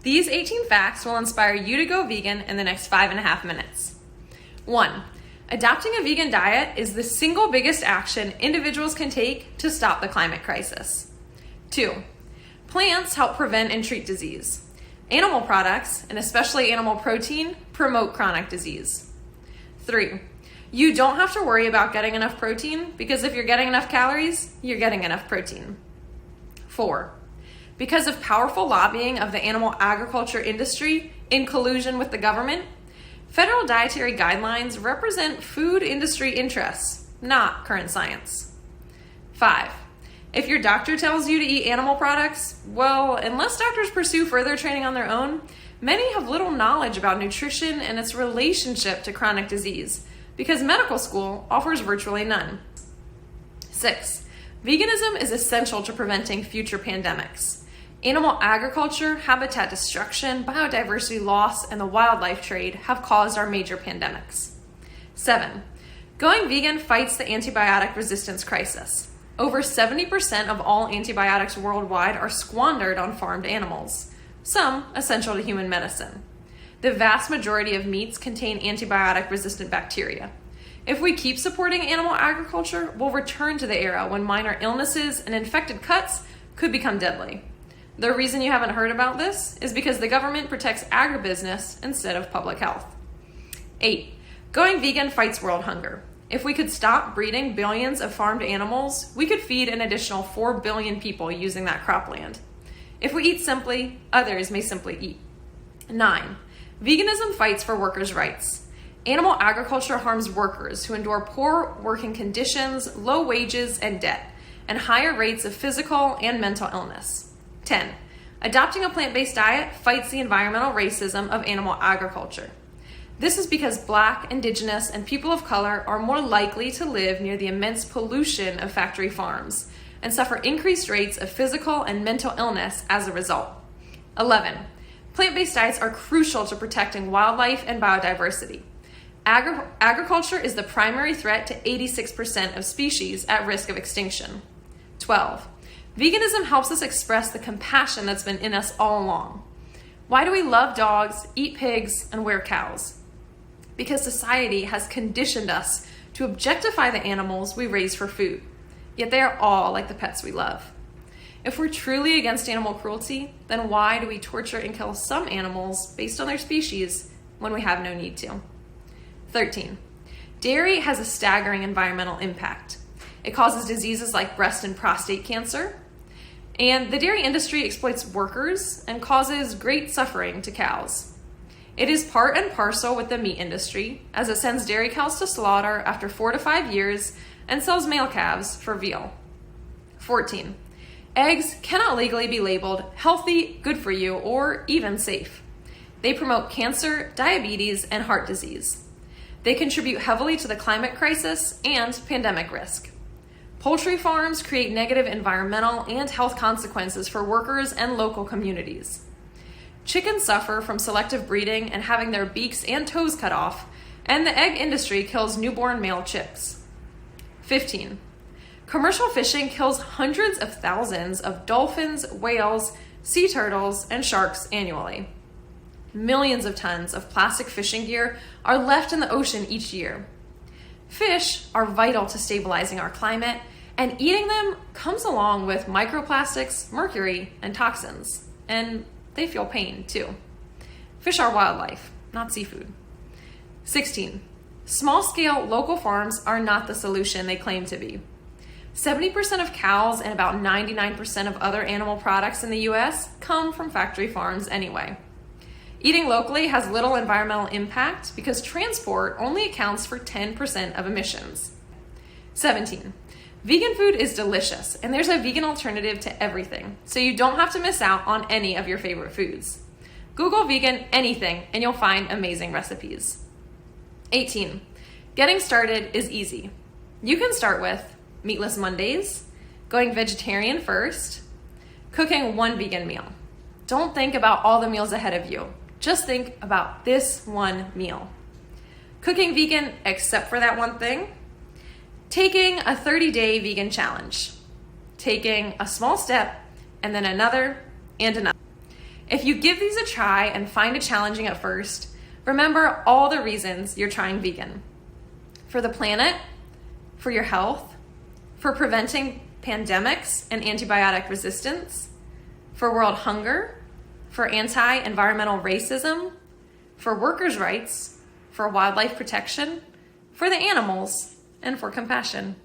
These 18 facts will inspire you to go vegan in the next 5.5 minutes. 1. Adopting a vegan diet is the single biggest action individuals can take to stop the climate crisis. 2. Plants help prevent and treat disease. Animal products, and especially animal protein, promote chronic disease. 3. You don't have to worry about getting enough protein because if you're getting enough calories, you're getting enough protein. 4. Because of powerful lobbying of the animal agriculture industry in collusion with the government, federal dietary guidelines represent food industry interests, not current science. 5. If your doctor tells you to eat animal products, well, unless doctors pursue further training on their own, many have little knowledge about nutrition and its relationship to chronic disease, because medical school offers virtually none. 6. Veganism is essential to preventing future pandemics. Animal agriculture, habitat destruction, biodiversity loss, and the wildlife trade have caused our major pandemics. 7. Going vegan fights the antibiotic resistance crisis. Over 70% of all antibiotics worldwide are squandered on farmed animals, some essential to human medicine. The vast majority of meats contain antibiotic-resistant bacteria. If we keep supporting animal agriculture, we'll return to the era when minor illnesses and infected cuts could become deadly. The reason you haven't heard about this is because the government protects agribusiness instead of public health. 8. Going vegan fights world hunger. If we could stop breeding billions of farmed animals, we could feed an additional 4 billion people using that cropland. If we eat simply, others may simply eat. 9. Veganism fights for workers' rights. Animal agriculture harms workers who endure poor working conditions, low wages, and debt, and higher rates of physical and mental illness. 10. Adopting a plant-based diet fights the environmental racism of animal agriculture. This is because Black, Indigenous, and people of color are more likely to live near the immense pollution of factory farms and suffer increased rates of physical and mental illness as a result. 11. Plant-based diets are crucial to protecting wildlife and biodiversity. Agriculture is the primary threat to 86% of species at risk of extinction. 12. Veganism helps us express the compassion that's been in us all along. Why do we love dogs, eat pigs, and wear cows? Because society has conditioned us to objectify the animals we raise for food, yet they are all like the pets we love. If we're truly against animal cruelty, then why do we torture and kill some animals based on their species when we have no need to? 13. Dairy has a staggering environmental impact. It causes diseases like breast and prostate cancer, and the dairy industry exploits workers and causes great suffering to cows. It is part and parcel with the meat industry, as it sends dairy cows to slaughter after 4 to 5 years and sells male calves for veal. 14. Eggs cannot legally be labeled healthy, good for you, or even safe. They promote cancer, diabetes, and heart disease. They contribute heavily to the climate crisis and pandemic risk. Poultry farms create negative environmental and health consequences for workers and local communities. Chickens suffer from selective breeding and having their beaks and toes cut off, and the egg industry kills newborn male chicks. 15. Commercial fishing kills hundreds of thousands of dolphins, whales, sea turtles, and sharks annually. Millions of tons of plastic fishing gear are left in the ocean each year. Fish are vital to stabilizing our climate, and eating them comes along with microplastics, mercury, and toxins. And they feel pain too. Fish are wildlife, not seafood. 16. Small-scale local farms are not the solution they claim to be. 70% of cows and about 99% of other animal products in the US come from factory farms anyway. Eating locally has little environmental impact because transport only accounts for 10% of emissions. 17. Vegan food is delicious, and there's a vegan alternative to everything, so you don't have to miss out on any of your favorite foods. Google vegan anything, and you'll find amazing recipes. 18. Getting started is easy. You can start with meatless Mondays, going vegetarian first, cooking one vegan meal. Don't think about all the meals ahead of you. Just think about this one meal. Cooking vegan except for that one thing. Taking a 30-day vegan challenge. Taking a small step and then another and another. If you give these a try and find it challenging at first, remember all the reasons you're trying vegan. For the planet, for your health, for preventing pandemics and antibiotic resistance, for world hunger, for anti-environmental racism, for workers' rights, for wildlife protection, for the animals, and for compassion.